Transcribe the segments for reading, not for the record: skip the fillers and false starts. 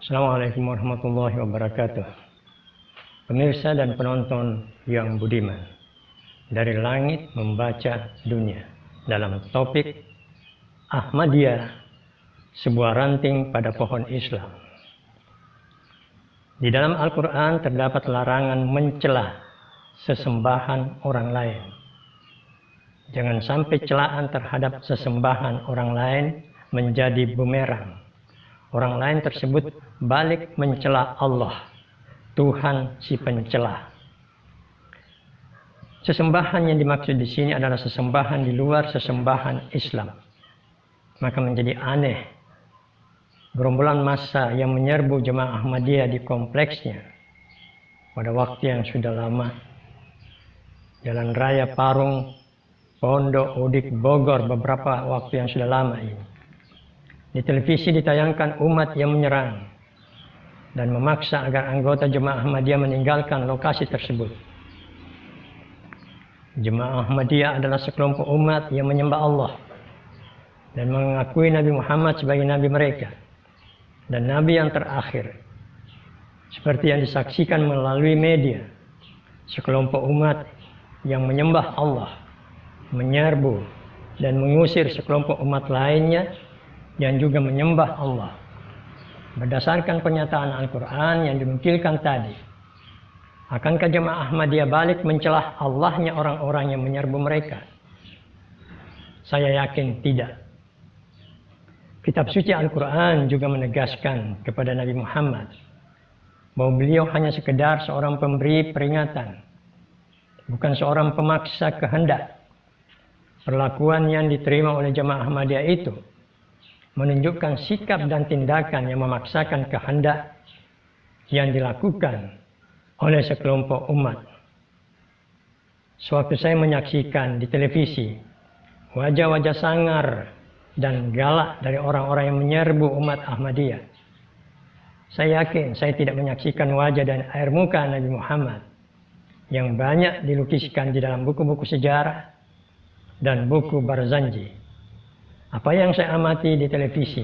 Assalamualaikum warahmatullahi wabarakatuh. Pemirsa dan penonton yang budiman, dari langit membaca dunia dalam topik Ahmadiyah, sebuah ranting pada pohon Islam. Di dalam Al-Quran terdapat larangan mencela sesembahan orang lain. Jangan sampai celaan terhadap sesembahan orang lain menjadi bumerang. Orang lain tersebut balik mencela Allah, Tuhan si pencela. Sesembahan yang dimaksud di sini adalah sesembahan di luar sesembahan Islam. Maka menjadi aneh gerombolan massa yang menyerbu jemaah Ahmadiyah di kompleksnya pada waktu yang sudah lama. Jalan Raya Parung, Pondok Udik, Bogor, beberapa waktu yang sudah lama ini. Di televisi ditayangkan umat yang menyerang dan memaksa agar anggota jemaah Ahmadiyah meninggalkan lokasi tersebut. Jemaah Ahmadiyah adalah sekelompok umat yang menyembah Allah dan mengakui Nabi Muhammad sebagai Nabi mereka dan Nabi yang terakhir. Seperti yang disaksikan melalui media, sekelompok umat yang menyembah Allah menyerbu dan mengusir sekelompok umat lainnya yang juga menyembah Allah. Berdasarkan pernyataan Al-Quran yang dinukilkan tadi, akankah jemaah Ahmadiyah balik mencelah Allahnya orang-orang yang menyerbu mereka? Saya yakin tidak. Kitab suci Al-Quran juga menegaskan kepada Nabi Muhammad bahwa beliau hanya sekedar seorang pemberi peringatan, bukan seorang pemaksa kehendak. Perlakuan yang diterima oleh jemaah Ahmadiyah itu menunjukkan sikap dan tindakan yang memaksakan kehendak yang dilakukan oleh sekelompok umat. Sewaktu saya menyaksikan di televisi wajah-wajah sangar dan galak dari orang-orang yang menyerbu umat Ahmadiyah, saya yakin saya tidak menyaksikan wajah dan air muka Nabi Muhammad yang banyak dilukiskan di dalam buku-buku sejarah dan buku Barzanji. Apa yang saya amati di televisi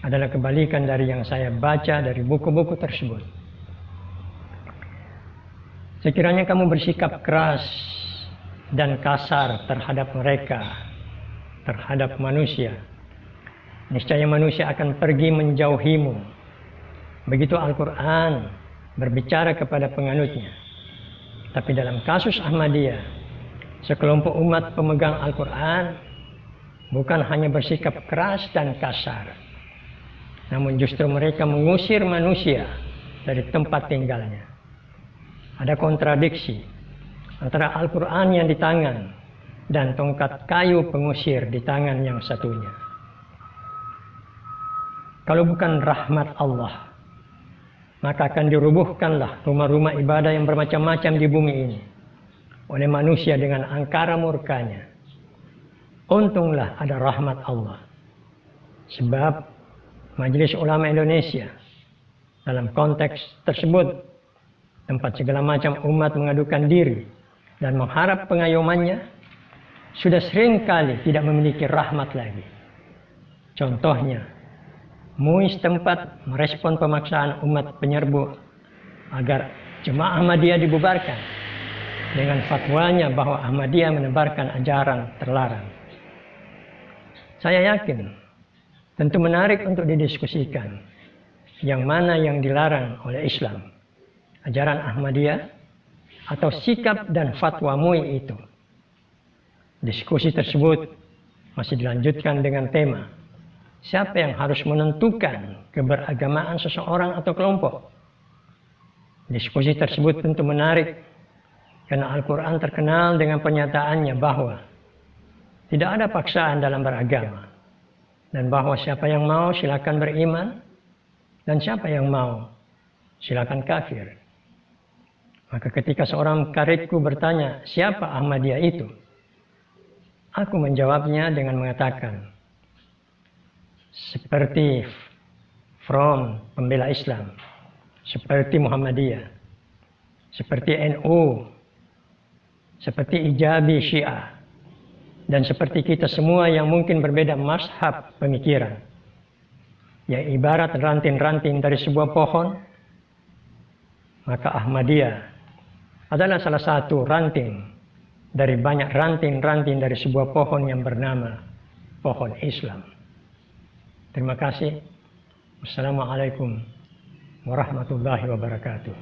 adalah kebalikan dari yang saya baca dari buku-buku tersebut. Sekiranya kamu bersikap keras dan kasar terhadap mereka, terhadap manusia, niscaya manusia akan pergi menjauhimu. Begitu Al-Quran berbicara kepada penganutnya. Tapi dalam kasus Ahmadiyah, sekelompok umat pemegang Al-Quran bukan hanya bersikap keras dan kasar, namun justru mereka mengusir manusia dari tempat tinggalnya. Ada kontradiksi antara Al-Quran yang di tangan dan tongkat kayu pengusir di tangan yang satunya. Kalau bukan rahmat Allah, maka akan dirubuhkanlah rumah-rumah ibadah yang bermacam-macam di bumi ini oleh manusia dengan angkara murkanya. Untunglah ada rahmat Allah. Sebab Majelis Ulama Indonesia dalam konteks tersebut, tempat segala macam umat mengadukan diri dan mengharap pengayomannya, sudah sering kali tidak memiliki rahmat lagi. Contohnya, MUI setempat merespon pemaksaan umat penyerbu agar jemaah Ahmadiyah dibubarkan dengan fatwanya bahwa Ahmadiyah menebarkan ajaran terlarang. Saya yakin tentu menarik untuk didiskusikan yang mana yang dilarang oleh Islam, ajaran Ahmadiyah atau sikap dan fatwa MUI itu. Diskusi tersebut masih dilanjutkan dengan tema siapa yang harus menentukan keberagamaan seseorang atau kelompok. Diskusi tersebut tentu menarik karena Al-Quran terkenal dengan pernyataannya bahwa tidak ada paksaan dalam beragama, dan bahwa siapa yang mau silakan beriman, dan siapa yang mau silakan kafir. Maka ketika seorang karetku bertanya, siapa Ahmadiyah itu? Aku menjawabnya dengan mengatakan, seperti Front Pembela Islam, seperti Muhammadiyah, seperti NU, seperti Ijabi Syiah, dan seperti kita semua yang mungkin berbeda mazhab pemikiran, yang ibarat ranting-ranting dari sebuah pohon, maka Ahmadiyah adalah salah satu ranting dari banyak ranting-ranting dari sebuah pohon yang bernama pohon Islam. Terima kasih. Wassalamualaikum warahmatullahi wabarakatuh.